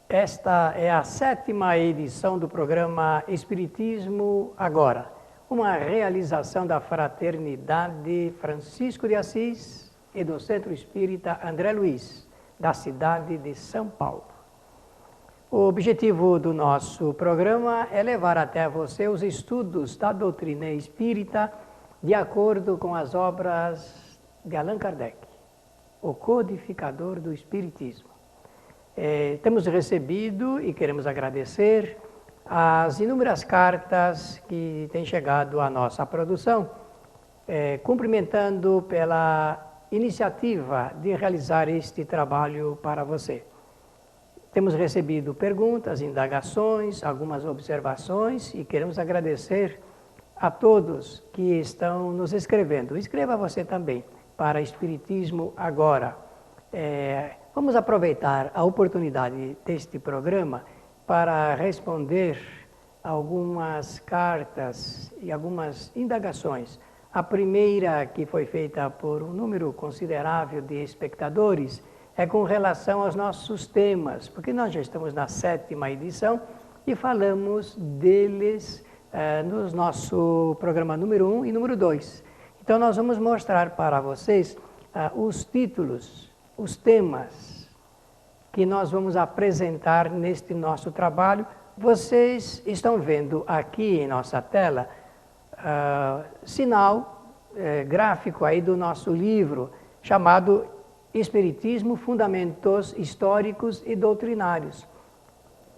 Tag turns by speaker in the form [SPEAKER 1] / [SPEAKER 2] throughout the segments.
[SPEAKER 1] Esta é a 7ª edição do programa Espiritismo Agora, uma realização da Fraternidade Francisco de Assis e do Centro Espírita André Luiz, da cidade de São Paulo. O objetivo do nosso programa é levar até você os estudos da doutrina espírita de acordo com as obras de Allan Kardec, o codificador do Espiritismo. Temos recebido e queremos agradecer as inúmeras cartas que têm chegado à nossa produção, cumprimentando pela iniciativa de realizar este trabalho para você. Temos recebido perguntas, indagações, algumas observações e queremos agradecer a todos que estão nos escrevendo. Escreva você também para Espiritismo Agora. Vamos aproveitar a oportunidade deste programa para responder algumas cartas e algumas indagações. A primeira, que foi feita por um número considerável de espectadores, é com relação aos nossos temas, porque nós já estamos na 7ª edição e falamos deles no nosso programa número 1 e número 2. Então nós vamos mostrar para vocês os títulos, os temas que nós vamos apresentar neste nosso trabalho. Vocês estão vendo aqui em nossa tela sinal gráfico aí do nosso livro chamado Espiritismo, Fundamentos Históricos e Doutrinários,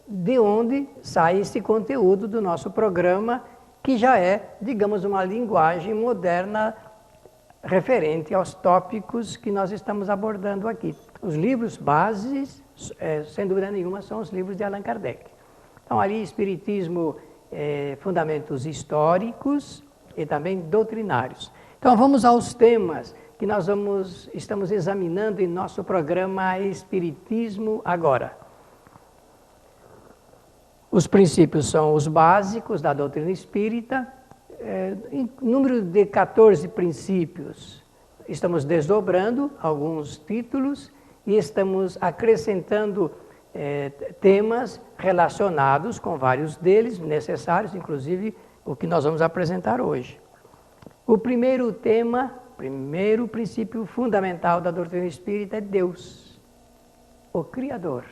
[SPEAKER 1] de onde sai esse conteúdo do nosso programa, que já é, digamos, uma linguagem moderna referente aos tópicos que nós estamos abordando aqui. Os livros bases, sem dúvida nenhuma, são os livros de Allan Kardec. Então, ali, Espiritismo, Fundamentos Históricos e também Doutrinários. Então, vamos aos temas que nós estamos examinando em nosso programa Espiritismo Agora. Os princípios são os básicos da doutrina espírita, em número de 14 princípios. Estamos desdobrando alguns títulos e estamos acrescentando temas relacionados com vários deles, necessários, inclusive o que nós vamos apresentar hoje. O primeiro tema, primeiro princípio fundamental da doutrina espírita é Deus, o Criador.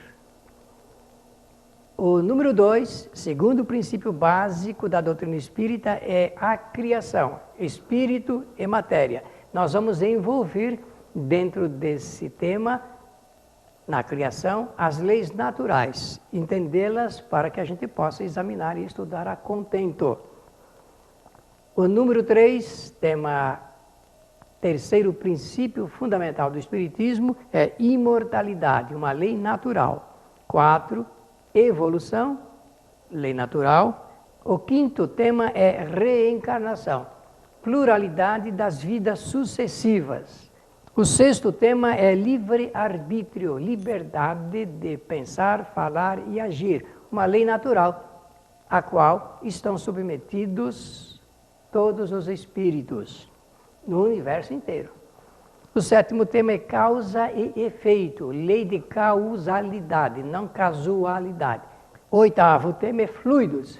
[SPEAKER 1] O número 2, segundo princípio básico da doutrina espírita, é a criação, espírito e matéria. Nós vamos envolver dentro desse tema, na criação, as leis naturais, entendê-las para que a gente possa examinar e estudar a contento. O número 3, terceiro princípio fundamental do Espiritismo, é imortalidade, uma lei natural. 4, evolução, lei natural. O 5º tema é reencarnação, pluralidade das vidas sucessivas. O 6º tema é livre-arbítrio, liberdade de pensar, falar e agir, uma lei natural, a qual estão submetidos todos os espíritos no universo inteiro. O 7º tema é causa e efeito, lei de causalidade, não casualidade. O 8º tema é fluidos.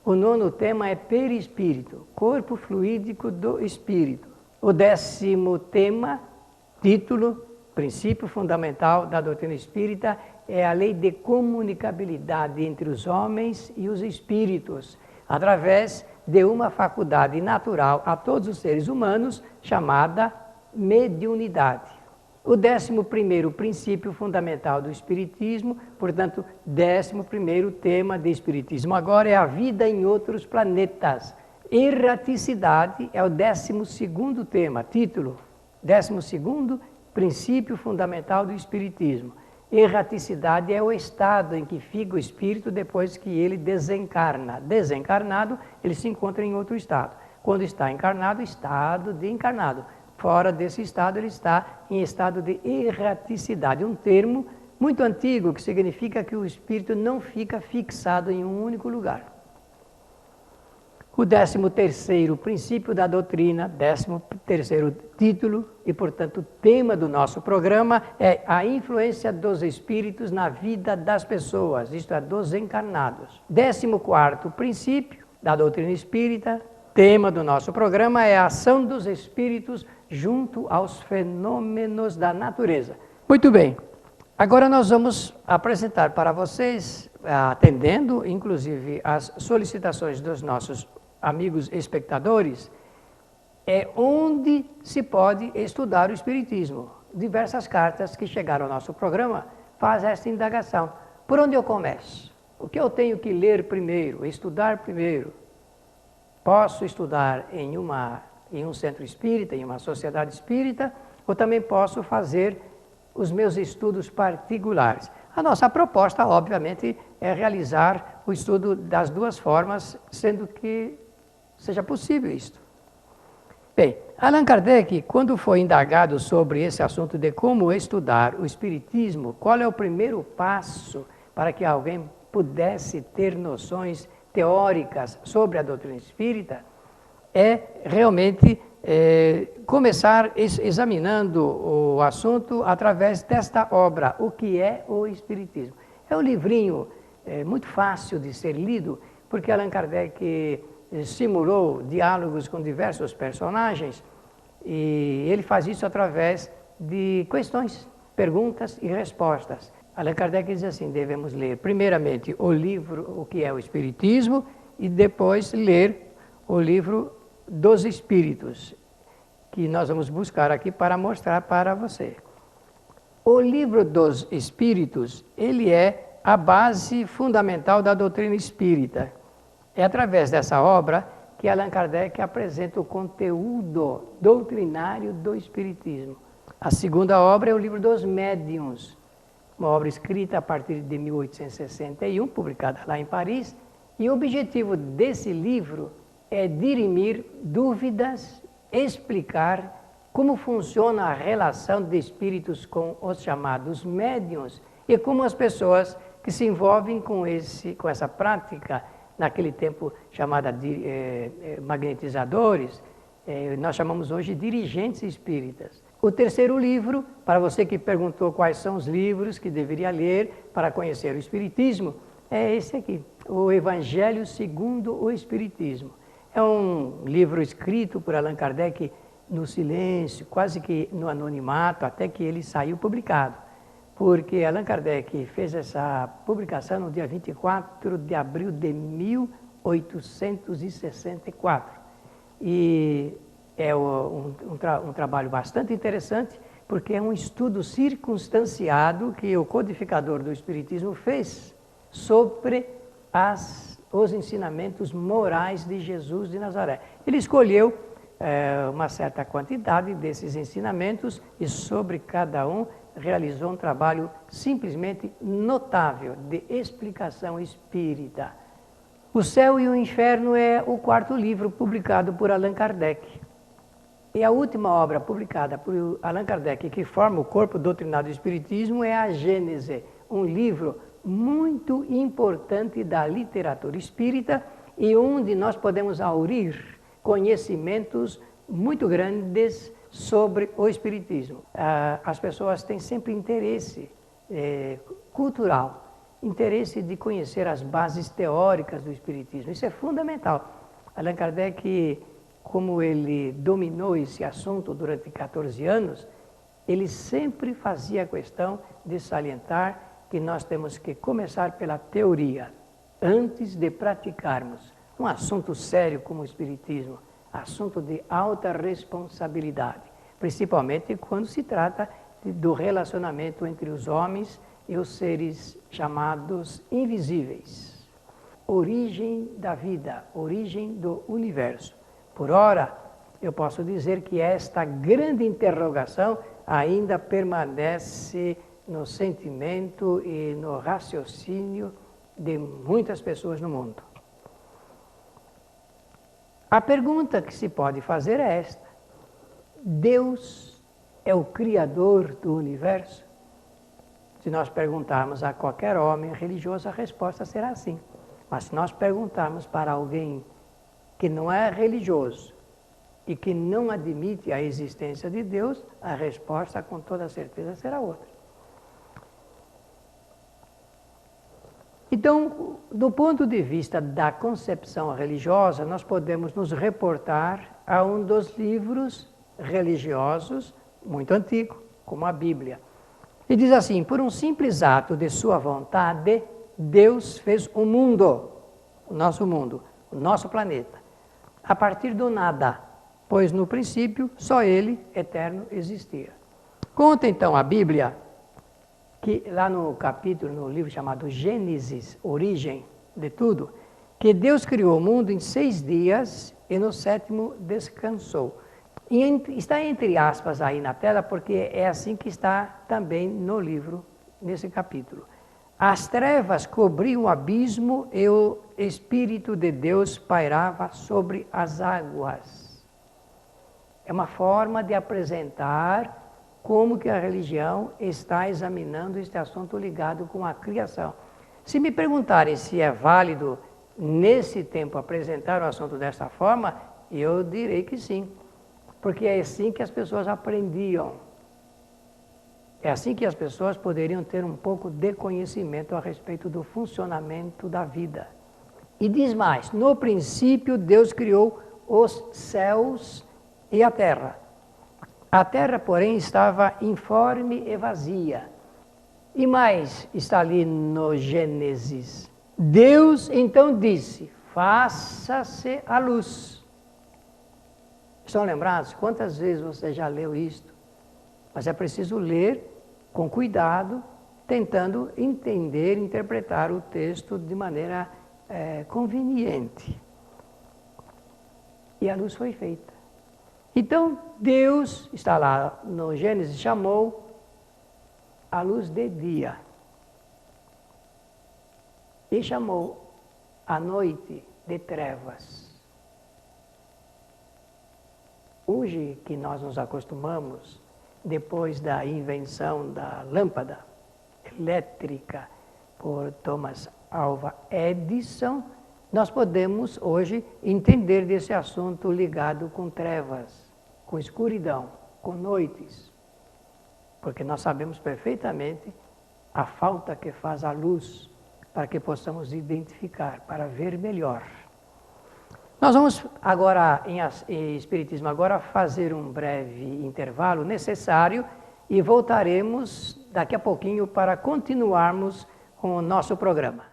[SPEAKER 1] O 9º tema é perispírito, corpo fluídico do espírito. O 10º tema, título, princípio fundamental da doutrina espírita, é a lei de comunicabilidade entre os homens e os espíritos, através de uma faculdade natural a todos os seres humanos, chamada mediunidade. O 11º princípio fundamental do Espiritismo, portanto, 11º tema de Espiritismo agora é a vida em outros planetas. Erraticidade é o 12º tema, título, 12º princípio fundamental do Espiritismo. Erraticidade é o estado em que fica o espírito depois que ele desencarna. Desencarnado, ele se encontra em outro estado. Quando está encarnado, estado de encarnado. Fora desse estado, ele está em estado de erraticidade, um termo muito antigo que significa que o espírito não fica fixado em um único lugar. O 13º princípio da doutrina, 13º título e, portanto, tema do nosso programa é a influência dos espíritos na vida das pessoas, isto é, dos encarnados. 14º princípio da doutrina espírita, tema do nosso programa é a ação dos espíritos junto aos fenômenos da natureza. Muito bem, agora nós vamos apresentar para vocês, atendendo inclusive as solicitações dos nossos amigos espectadores, onde se pode estudar o Espiritismo. Diversas cartas que chegaram ao nosso programa fazem essa indagação. Por onde eu começo? O que eu tenho que ler primeiro, estudar primeiro? Posso estudar em um centro espírita, em uma sociedade espírita, ou também posso fazer os meus estudos particulares. A nossa proposta, obviamente, é realizar o estudo das duas formas, sendo que seja possível isto. Bem, Allan Kardec, quando foi indagado sobre esse assunto de como estudar o Espiritismo, qual é o primeiro passo para que alguém pudesse ter noções teóricas sobre a doutrina espírita, é realmente começar examinando o assunto através desta obra, O que é o Espiritismo. É um livrinho muito fácil de ser lido, porque Allan Kardec simulou diálogos com diversos personagens e ele faz isso através de questões, perguntas e respostas. Allan Kardec diz assim, devemos ler primeiramente o livro O que é o Espiritismo e depois ler o livro dos Espíritos, que nós vamos buscar aqui para mostrar para você. O livro dos Espíritos, ele é a base fundamental da doutrina espírita. É através dessa obra que Allan Kardec apresenta o conteúdo doutrinário do Espiritismo. A segunda obra é o livro dos Médiuns, uma obra escrita a partir de 1861, publicada lá em Paris, e o objetivo desse livro é dirimir dúvidas, explicar como funciona a relação de espíritos com os chamados médiuns e como as pessoas que se envolvem com essa prática, naquele tempo chamada de magnetizadores, nós chamamos hoje de dirigentes espíritas. O terceiro livro, para você que perguntou quais são os livros que deveria ler para conhecer o Espiritismo, é esse aqui, o Evangelho segundo o Espiritismo. É um livro escrito por Allan Kardec no silêncio, quase que no anonimato, até que ele saiu publicado. Porque Allan Kardec fez essa publicação no dia 24 de abril de 1864. E é um trabalho bastante interessante, porque é um estudo circunstanciado que o codificador do Espiritismo fez sobre os ensinamentos morais de Jesus de Nazaré. Ele escolheu uma certa quantidade desses ensinamentos e sobre cada um realizou um trabalho simplesmente notável de explicação espírita. O Céu e o Inferno é o quarto livro publicado por Allan Kardec. E a última obra publicada por Allan Kardec, que forma o corpo doutrinário do Espiritismo, é a Gênese, um livro muito importante da literatura espírita e onde nós podemos aurir conhecimentos muito grandes sobre o Espiritismo. As pessoas têm sempre interesse cultural, interesse de conhecer as bases teóricas do Espiritismo. Isso é fundamental. Allan Kardec, como ele dominou esse assunto durante 14 anos, ele sempre fazia questão de salientar que nós temos que começar pela teoria, antes de praticarmos um assunto sério como o Espiritismo, assunto de alta responsabilidade, principalmente quando se trata do relacionamento entre os homens e os seres chamados invisíveis. Origem da vida, origem do universo. Por ora, eu posso dizer que esta grande interrogação ainda permanece no sentimento e no raciocínio de muitas pessoas no mundo. A pergunta que se pode fazer é esta: Deus é o Criador do universo? Se nós perguntarmos a qualquer homem religioso, a resposta será sim. Mas se nós perguntarmos para alguém que não é religioso e que não admite a existência de Deus, a resposta com toda certeza será outra. Então, do ponto de vista da concepção religiosa, nós podemos nos reportar a um dos livros religiosos muito antigo, como a Bíblia. E diz assim: por um simples ato de sua vontade, Deus fez o mundo, o nosso planeta, a partir do nada, pois no princípio só Ele, eterno, existia. Conta então a Bíblia, que lá no capítulo, no livro chamado Gênesis, Origem de Tudo, que Deus criou o mundo em 6 dias e no 7º descansou. E está entre aspas aí na tela, porque é assim que está também no livro, nesse capítulo. As trevas cobriam o abismo e o Espírito de Deus pairava sobre as águas. É uma forma de apresentar como que a religião está examinando este assunto ligado com a criação. Se me perguntarem se é válido, nesse tempo, apresentar o assunto desta forma, eu direi que sim. Porque é assim que as pessoas aprendiam. É assim que as pessoas poderiam ter um pouco de conhecimento a respeito do funcionamento da vida. E diz mais: no princípio Deus criou os céus e a terra. A terra, porém, estava informe e vazia. E mais está ali no Gênesis. Deus então disse: faça-se a luz. Estão lembrados? Quantas vezes você já leu isto? Mas é preciso ler com cuidado, tentando entender, interpretar o texto de maneira conveniente. E a luz foi feita. Então, Deus, está lá no Gênesis, chamou a luz de dia. E chamou a noite de trevas. Hoje que nós nos acostumamos, depois da invenção da lâmpada elétrica por Thomas Alva Edison, nós podemos hoje entender desse assunto ligado com trevas, com escuridão, com noites. Porque nós sabemos perfeitamente a falta que faz a luz para que possamos identificar, para ver melhor. Nós vamos agora, em Espiritismo, agora fazer um breve intervalo necessário e voltaremos daqui a pouquinho para continuarmos com o nosso programa.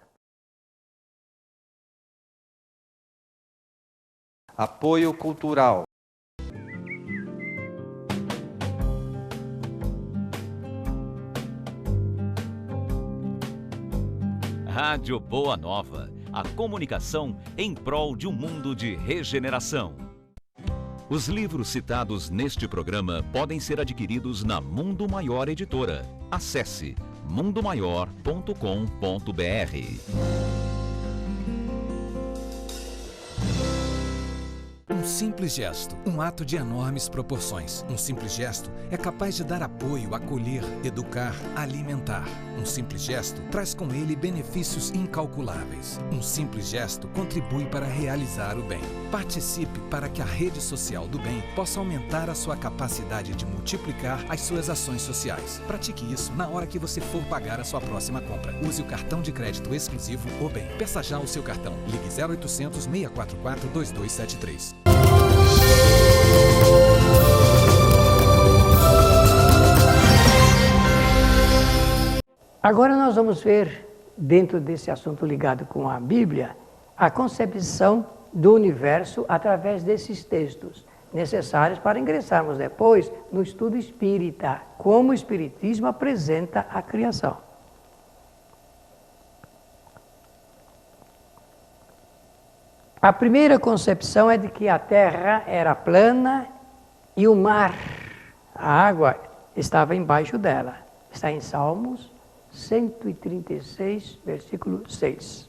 [SPEAKER 2] Apoio Cultural.
[SPEAKER 3] Rádio Boa Nova, a comunicação em prol de um mundo de regeneração. Os livros citados neste programa podem ser adquiridos na Mundo Maior Editora. Acesse mundomaior.com.br.
[SPEAKER 4] Um simples gesto, um ato de enormes proporções. Um simples gesto é capaz de dar apoio, acolher, educar, alimentar. Um simples gesto traz com ele benefícios incalculáveis. Um simples gesto contribui para realizar o bem. Participe para que a rede social do bem possa aumentar a sua capacidade de multiplicar as suas ações sociais. Pratique isso na hora que você for pagar a sua próxima compra. Use o cartão de crédito exclusivo O Bem. Peça já o seu cartão. Ligue 0800 644 2273.
[SPEAKER 1] Agora nós vamos ver, dentro desse assunto ligado com a Bíblia, a concepção do universo através desses textos, necessários para ingressarmos depois no estudo espírita, como o Espiritismo apresenta a criação. A primeira concepção é de que a Terra era plana e o mar, a água, estava embaixo dela. Está em Salmos 136, versículo 6.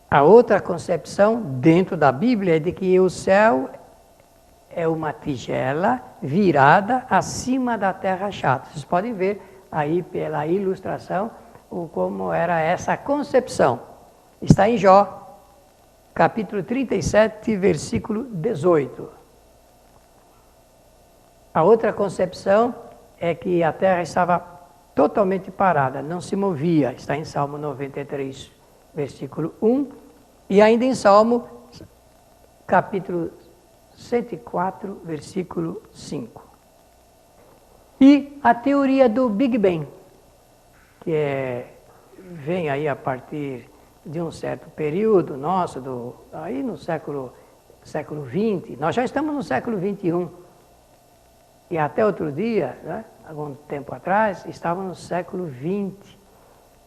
[SPEAKER 1] A outra concepção dentro da Bíblia é de que o céu é uma tigela virada acima da terra chata. Vocês podem ver aí pela ilustração como era essa concepção. Está em Jó, capítulo 37, versículo 18. A outra concepção é que a terra estava totalmente parada, não se movia. Está em Salmo 93, versículo 1. E ainda em Salmo, capítulo 104, versículo 5. E a teoria do Big Bang, que vem aí a partir de um certo período nosso, aí no século XX. Nós já estamos no século XXI. E até outro dia, né, algum tempo atrás, estávamos no século XX.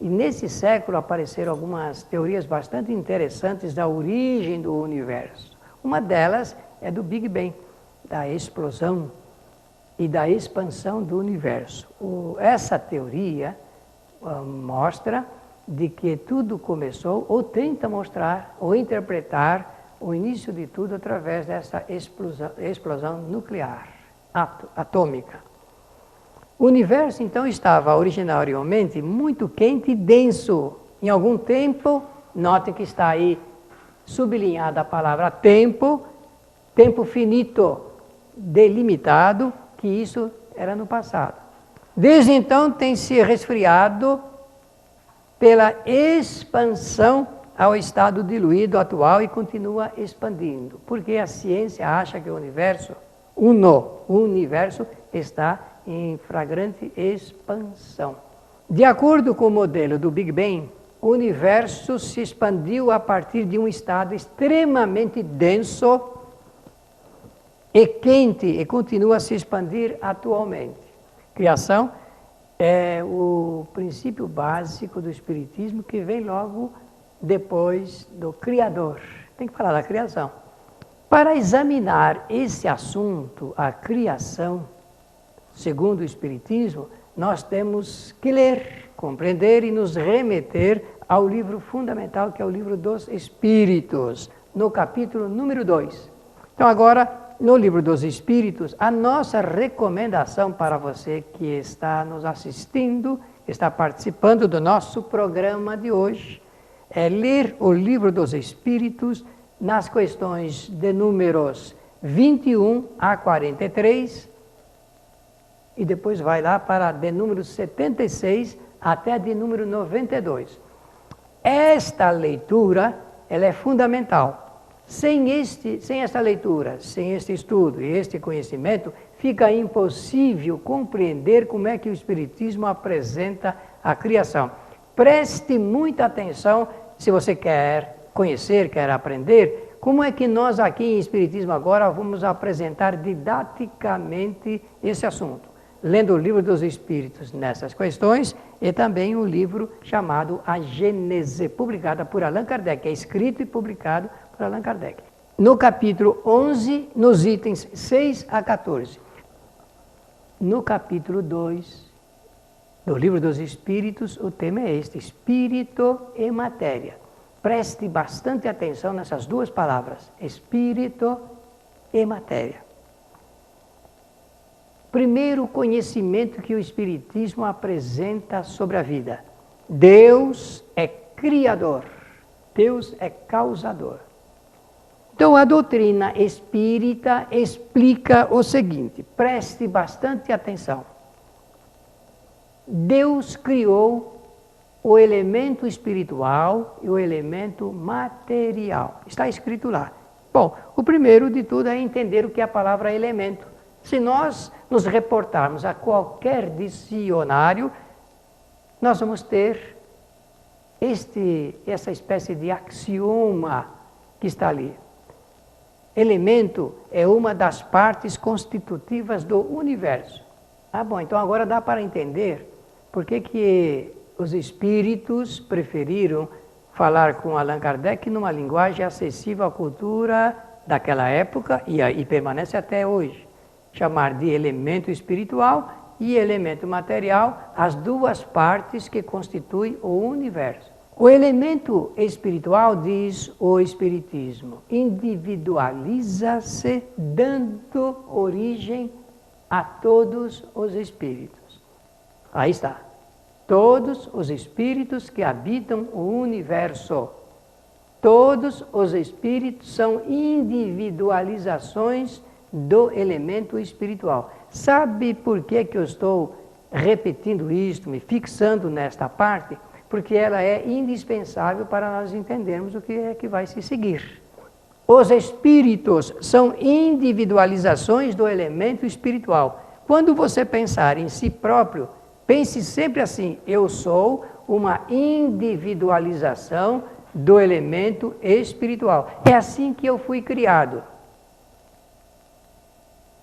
[SPEAKER 1] E nesse século apareceram algumas teorias bastante interessantes da origem do universo. Uma delas é do Big Bang, da explosão e da expansão do universo. Essa teoria mostra de que tudo começou, ou tenta mostrar, ou interpretar o início de tudo através dessa explosão nuclear, atômica. O universo, então, estava originariamente muito quente e denso. Em algum tempo, notem que está aí sublinhada a palavra tempo finito, delimitado, que isso era no passado. Desde então tem se resfriado pela expansão ao estado diluído atual e continua expandindo. Porque a ciência acha que o universo está em flagrante expansão. De acordo com o modelo do Big Bang, o universo se expandiu a partir de um estado extremamente denso e quente e continua a se expandir atualmente. Criação é o princípio básico do Espiritismo que vem logo depois do Criador. Tem que falar da criação. Para examinar esse assunto, a criação, segundo o Espiritismo, nós temos que ler, compreender e nos remeter ao livro fundamental, que é o livro dos Espíritos, no capítulo número 2. Então agora, no livro dos Espíritos, a nossa recomendação para você que está nos assistindo, está participando do nosso programa de hoje, é ler o livro dos Espíritos nas questões de números 21 a 43, e depois vai lá para de número 76 até de número 92. Esta leitura, ela é fundamental. Sem esta leitura, sem este estudo e este conhecimento, fica impossível compreender como é que o Espiritismo apresenta a criação. Preste muita atenção se você quer conhecer, quer aprender, como é que nós aqui em Espiritismo agora vamos apresentar didaticamente esse assunto. Lendo o livro dos Espíritos nessas questões e também o livro chamado A Gênese, publicado por Allan Kardec, é escrito e publicado por Allan Kardec. No capítulo 11, nos itens 6 a 14. No capítulo 2 do livro dos Espíritos, o tema é este, Espírito e Matéria. Preste bastante atenção nessas duas palavras, Espírito e Matéria. Primeiro conhecimento que o Espiritismo apresenta sobre a vida. Deus é criador, Deus é causador. Então a doutrina espírita explica o seguinte, preste bastante atenção. Deus criou o elemento espiritual e o elemento material. Está escrito lá. Bom, o primeiro de tudo é entender o que é a palavra elemento. Se nós nos reportarmos a qualquer dicionário, nós vamos ter essa espécie de axioma que está ali. Elemento é uma das partes constitutivas do universo. Ah, bom, então agora dá para entender por que os espíritos preferiram falar com Allan Kardec numa linguagem acessível à cultura daquela época e permanece até hoje. Chamar de elemento espiritual e elemento material as duas partes que constituem o universo. O elemento espiritual, diz o Espiritismo, individualiza-se dando origem a todos os espíritos. Aí está. Todos os espíritos que habitam o universo. Todos os espíritos são individualizações do elemento espiritual. Sabe por que eu estou repetindo isto, me fixando nesta parte? Porque ela é indispensável para nós entendermos o que é que vai se seguir. Os espíritos são individualizações do elemento espiritual. Quando você pensar em si próprio, pense sempre assim: eu sou uma individualização do elemento espiritual. É assim que eu fui criado.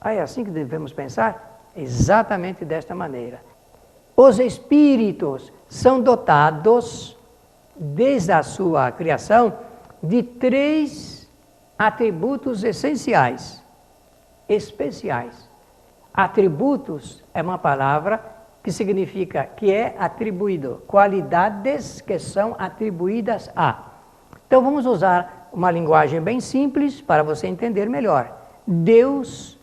[SPEAKER 1] É assim que devemos pensar? Exatamente desta maneira. Os espíritos são dotados, desde a sua criação, de 3 atributos essenciais, especiais. Atributos é uma palavra que significa que é atribuído, qualidades que são atribuídas a. Então vamos usar uma linguagem bem simples para você entender melhor. Deus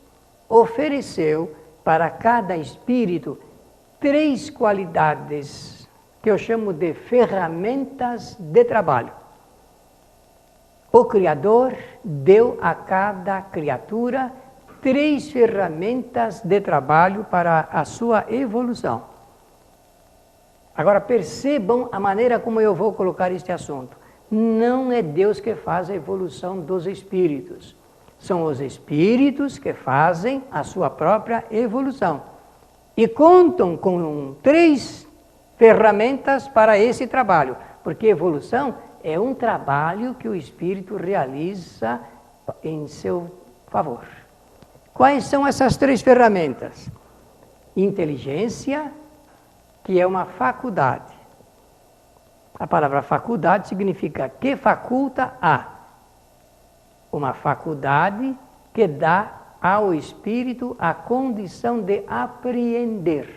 [SPEAKER 1] ofereceu para cada espírito 3 qualidades que eu chamo de ferramentas de trabalho. O Criador deu a cada criatura 3 ferramentas de trabalho para a sua evolução. Agora percebam a maneira como eu vou colocar este assunto. Não é Deus que faz a evolução dos espíritos. São os espíritos que fazem a sua própria evolução. E contam com 3 ferramentas para esse trabalho. Porque evolução é um trabalho que o espírito realiza em seu favor. Quais são essas 3 ferramentas? Inteligência, que é uma faculdade. A palavra faculdade significa que faculta a. Uma faculdade que dá ao espírito a condição de apreender.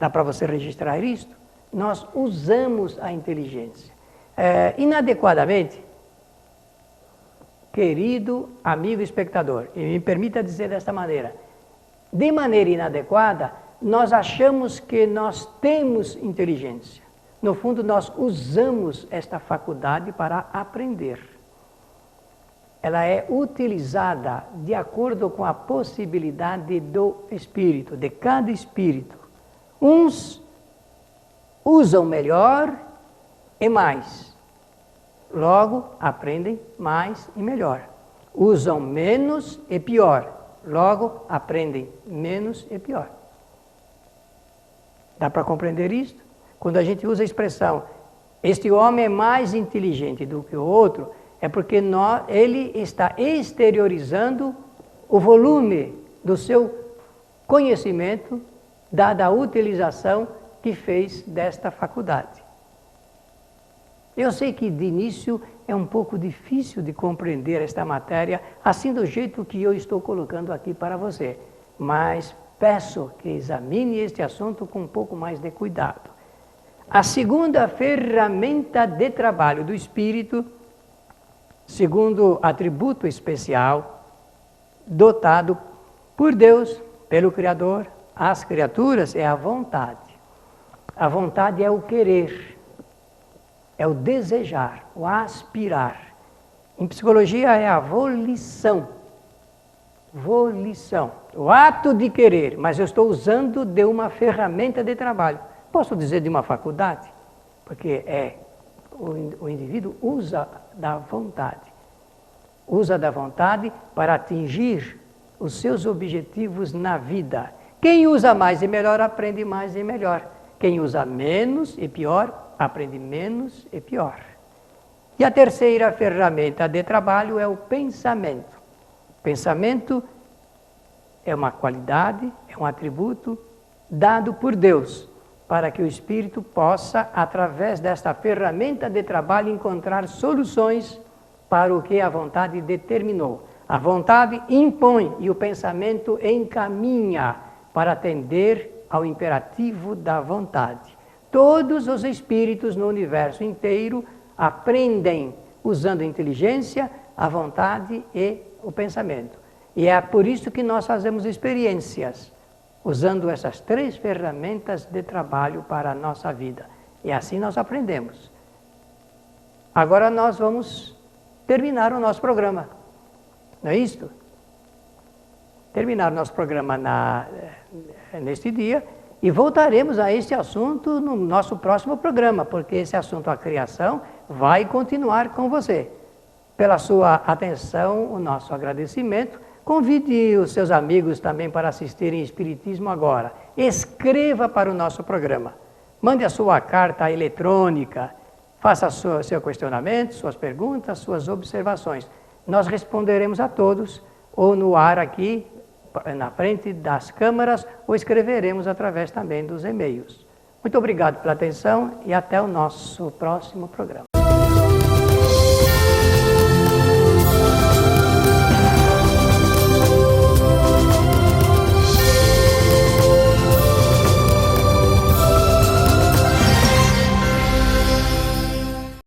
[SPEAKER 1] Dá para você registrar isto? Nós usamos a inteligência. Inadequadamente, querido amigo espectador, e me permita dizer desta maneira, de maneira inadequada, nós achamos que nós temos inteligência. No fundo, nós usamos esta faculdade para aprender. Ela é utilizada de acordo com a possibilidade do espírito, de cada espírito. Uns usam melhor e mais. Logo, aprendem mais e melhor. Usam menos e pior. Logo, aprendem menos e pior. Dá para compreender isto? Quando a gente usa a expressão, este homem é mais inteligente do que o outro, é porque ele está exteriorizando o volume do seu conhecimento, dada a utilização que fez desta faculdade. Eu sei que de início é um pouco difícil de compreender esta matéria, assim do jeito que eu estou colocando aqui para você, mas peço que examine este assunto com um pouco mais de cuidado. A segunda ferramenta de trabalho do espírito, segundo atributo especial, dotado por Deus, pelo Criador, às criaturas, é a vontade. A vontade é o querer, é o desejar, o aspirar. Em psicologia é a volição. Volição, o ato de querer, mas eu estou usando de uma ferramenta de trabalho. Posso dizer de uma faculdade? Porque o indivíduo usa da vontade. Usa da vontade para atingir os seus objetivos na vida. Quem usa mais e melhor, aprende mais e melhor. Quem usa menos e pior, aprende menos e pior. E a terceira ferramenta de trabalho é o pensamento. Pensamento é uma qualidade, é um atributo dado por Deus, para que o espírito possa, através desta ferramenta de trabalho, encontrar soluções para o que a vontade determinou. A vontade impõe e o pensamento encaminha para atender ao imperativo da vontade. Todos os espíritos no universo inteiro aprendem usando a inteligência, a vontade e o pensamento. E é por isso que nós fazemos experiências, usando essas 3 ferramentas de trabalho para a nossa vida. E assim nós aprendemos. Agora nós vamos terminar o nosso programa. Não é isto? Terminar o nosso programa neste dia e voltaremos a este assunto no nosso próximo programa, porque esse assunto, a criação, vai continuar com você. Pela sua atenção, o nosso agradecimento. Convide os seus amigos também para assistirem Espiritismo Agora. Escreva para o nosso programa. Mande a sua carta eletrônica. Faça seu questionamento, suas perguntas, suas observações. Nós responderemos a todos, ou no ar aqui, na frente das câmaras, ou escreveremos através também dos e-mails. Muito obrigado pela atenção e até o nosso próximo programa.